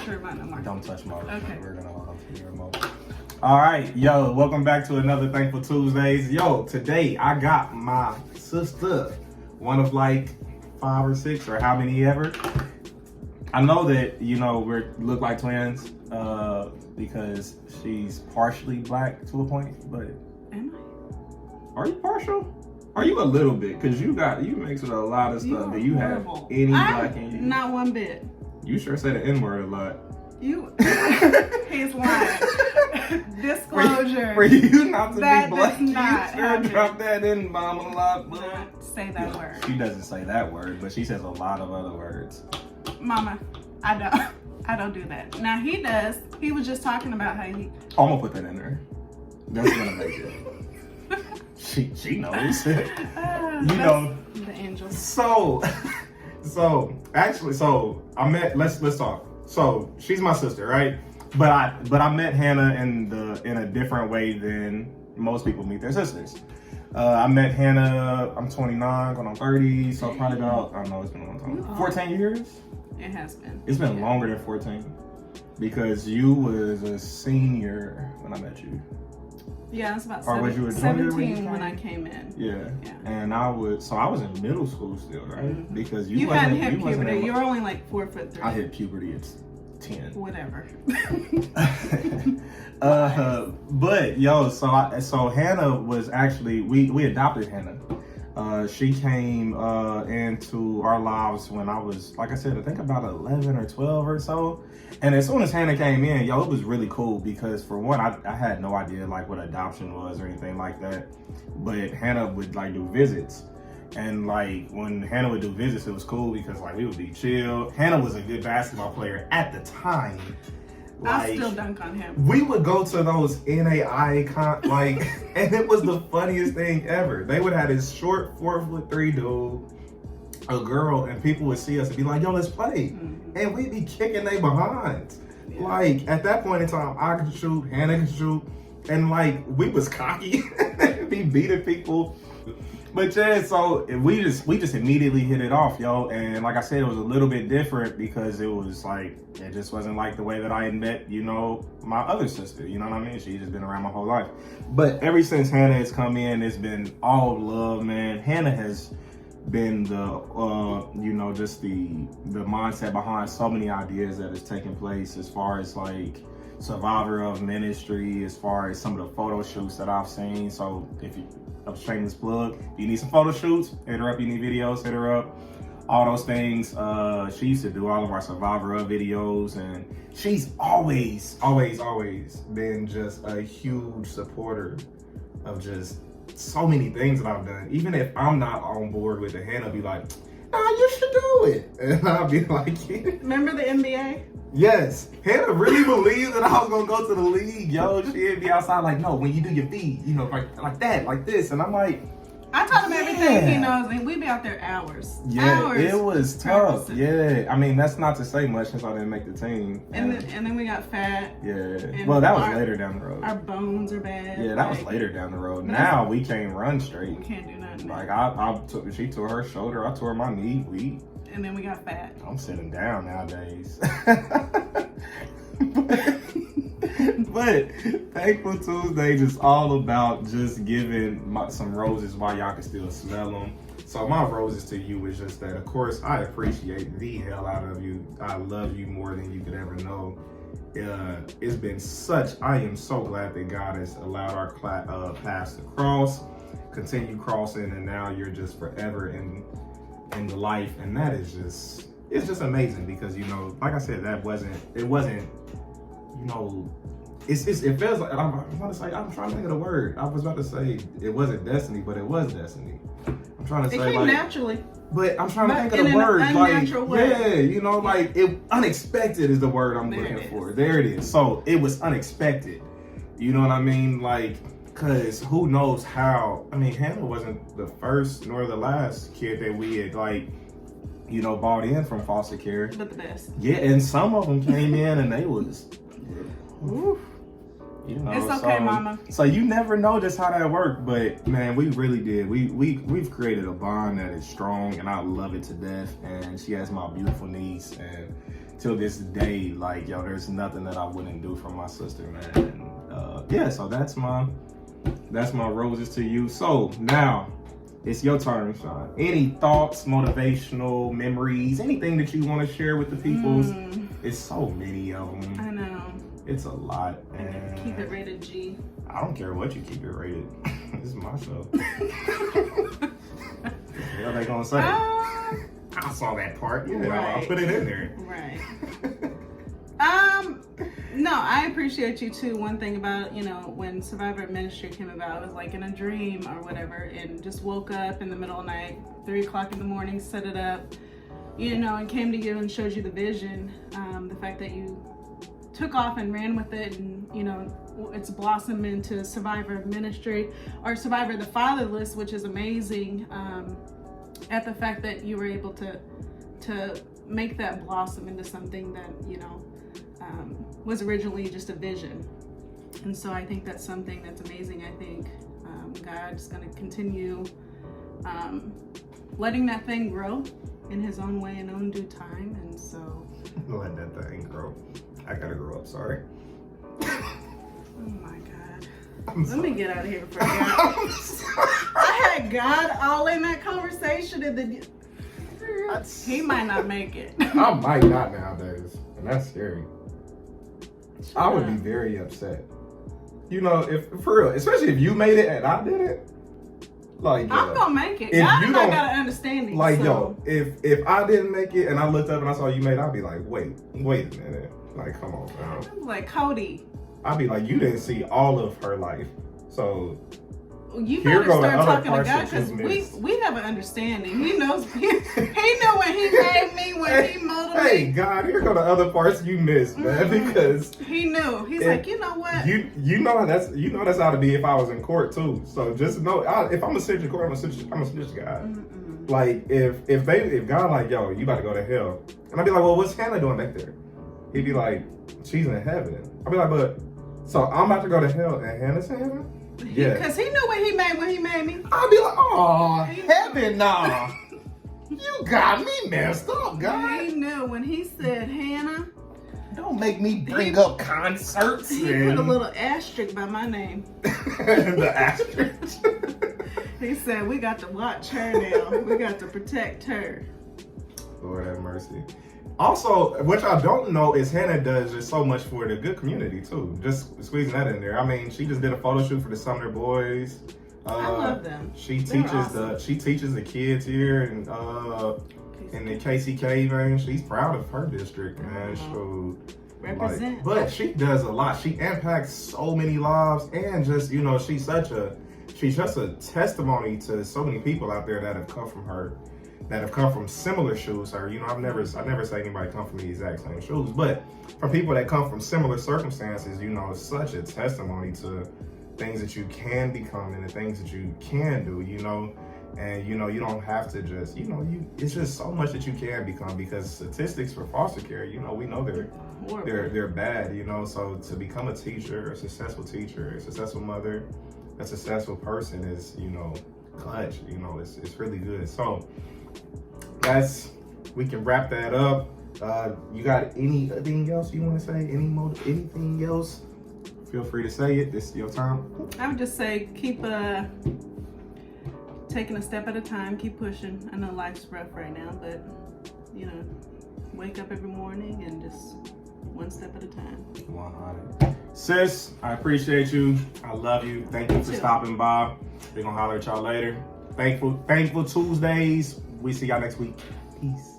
your remote no more. Don't touch my remote. Okay. We're gonna hold on to your remote. All right, yo, welcome back to another Thankful Tuesdays. Yo, today I got my sister, one of like 5 or 6 or how many ever. I know that, you know, we look like twins because she's partially black to a point, but Am I? are you partial? Are you a little bit? Because you mix with a lot of stuff. Do you have any black in you? Not one bit. You sure say the N-word a lot. You, he's lying. Disclosure. For you not to That be black, does not you sure happen. drop that in bomb a lot, but Not say that word. she doesn't say that word, but she says a lot of other words. Mama, I don't do that. Now he does. He was just talking about how he. I'm gonna put that in there. That's gonna make it. She knows. You know. The angel. So I met. Let's talk. So she's my sister, right? But I met Hannah in a different way than most people meet their sisters. I met Hannah. I'm 29, going on 30, so probably about, I don't know, it's been a long time. 14 years. It has been. It's been longer than 14 because you was a senior when I met you. Yeah, it's about Or was you a junior 17 when I came in. Yeah. Yeah. And I was in middle school still, right? Mm-hmm. Because You wasn't, hadn't hit you wasn't puberty. in- You were only like 4'3". I hit puberty at 10. Whatever. But yo, so Hannah was actually, we adopted Hannah. She came into our lives when I was, like I said, I think about 11 or 12 or so. And as soon as Hannah came in, yo, it was really cool because for one, I had no idea like what adoption was or anything like that. But Hannah would like do visits. And like when Hannah would do visits, it was cool because like we would be chill. Hannah was a good basketball player at the time. I still dunk on him. We would go to those NAI and it was the funniest thing ever. They would have this short 4'3" dude, a girl, and people would see us and be like, "Yo, let's play," and we'd be kicking they behinds. Yeah. Like at that point in time, I could shoot, Hannah could shoot, and like we was cocky, be beating people. But yeah, so we just immediately hit it off, yo. And like I said, it was a little bit different because it was like, it just wasn't like the way that I had met, you know, my other sister, you know what I mean? She's just been around my whole life. But ever since Hannah has come in, it's been all love, man. Hannah has been the, you know, just the mindset behind so many ideas that is taking place as far as like survivor of ministry, as far as some of the photo shoots that I've seen. So if you, a shameless plug, if you need some photo shoots, hit her up. You need videos, hit her up. All those things. She used to do all of our survivor of videos, and she's always been just a huge supporter of just so many things that I've done. Even if I'm not on board with it, Hannah be like, "Nah, you should do it," and I'll be like, "Yeah." Remember the NBA? Yes, Hannah really believed that I was gonna go to the league, yo. She'd be outside like, "No, when you do your feet, you know, like that, like this," and I'm like, I taught him everything he knows, and we'd be out there hours. yeah, Hours it was tough. practicing. Yeah, I mean that's not to say much since I didn't make the team. And then we got fat. Yeah, and well that was later down the road. Our bones are bad. Yeah, that was like, later down the road. But Now we can't run straight. We can't do nothing. Like she tore her shoulder, I tore my knee. And then we got fat. I'm sitting down nowadays. But Thankful Tuesdays is all about just giving some roses while y'all can still smell them. So my roses to you is just that, of course, I appreciate the hell out of you. I love you more than you could ever know. It's been I am so glad that God has allowed our paths to cross, continue crossing, and now you're just forever in the life. And that is it's just amazing because, you know, like I said, it wasn't, you know, it feels like, I'm trying to think of the word. I was about to say it wasn't destiny, but it was destiny. I'm trying to say it came like naturally. But I'm trying to think of the word. Like, yeah, you know, like unexpected is the word I'm looking for. There it is. So it was unexpected. You know what I mean? Like, cause who knows how, I mean, Hannah wasn't the first nor the last kid that we had like, you know, bought in from foster care. But the best. Yeah, and some of them came in and they was, oof. You know, it's okay, Mama. So you never know just how that worked, but man, we really did. We've created a bond that is strong, and I love it to death. And she has my beautiful niece, and till this day, like, yo, there's nothing that I wouldn't do for my sister, man. And yeah, so that's my roses to you. So now it's your turn, Sean. Any thoughts, motivational memories, anything that you want to share with the peoples? It's so many of them. I know. It's a lot. I gotta keep it rated G. I don't care what you keep it rated. This is my show. What are they gonna say? I saw that part. Yeah, right. I'll put it in there. Right. No, I appreciate you too. One thing about, you know, when Survivor Ministry came about, it was like in a dream or whatever, and just woke up in the middle of the night, 3 o'clock in the morning, set it up, you know, and came to you and showed you the vision. The fact that you took off and ran with it, and, you know, it's blossomed into Survivor Ministry or Survivor the Fatherless, which is amazing. At the fact that you were able to make that blossom into something that, you know, was originally just a vision. And so I think that's something that's amazing. I think God's going to continue letting that thing grow in his own way and own due time. And so let that thing grow. I gotta grow up, sorry. Oh my God. Let me get out of here before I had God all in that conversation, and then he might not make it. I might not nowadays, and that's scary. I would be very upset. You know, if for real, especially if you made it and I did it. Like, I'm gonna make it. God and I got an understanding. Like, so. yo, if I didn't make it and I looked up and I saw you made it, I'd be like, wait a minute. Like, come on, man. I'm like, Cody. I'd be like, you didn't see all of her life, so you better start talking to God, because we have an understanding. He knows. He knew when he made me, when he molded me. Hey, God, here go the other parts you missed, man. Because he knew. He's like, you know what? You know that's how to be if I was in court too. So just know, if I'm a snitch in court, I'm a snitch God. Like if God like, yo, you about to go to hell, and I'd be like, well, what's Hannah doing back there? He'd be like, she's in heaven. I'd be like, but so I'm about to go to hell and Hannah's in heaven? Yeah. Because he knew when he made me. I'd be like, oh, heaven, nah. You got me messed up, God. He knew when he said, Hannah, don't make me bring up concerts. He put a little asterisk by my name. The asterisk. He said, we got to watch her now. We got to protect her. Lord have mercy. Also, what y'all don't know is Hannah does just so much for the good community too. Just squeezing that in there. I mean, she just did a photo shoot for the Sumner Boys. I love them. She teaches the kids here in the KCK, man. She's proud of her district, man. So represent. But she does a lot. She impacts so many lives, and just, you know, she's just a testimony to so many people out there that have come from her. That have come from similar shoes, or, you know, I never say anybody come from the exact same shoes, but from people that come from similar circumstances, you know, it's such a testimony to things that you can become and the things that you can do, you know, and, you know, you don't have to just, you know, it's just so much that you can become, because statistics for foster care, you know, we know they're bad, you know, so to become a teacher, a successful mother, a successful person is, you know, clutch, you know, it's really good. So we can wrap that up. You got anything else you want to say? Anything else? Feel free to say it. This is your time. I would just say keep taking a step at a time. Keep pushing. I know life's rough right now, but, you know, wake up every morning and just one step at a time. 100. Sis, I appreciate you. I love you. Thank you for stopping by. We're gonna holler at y'all later. Thankful Tuesdays. We see y'all next week. Peace.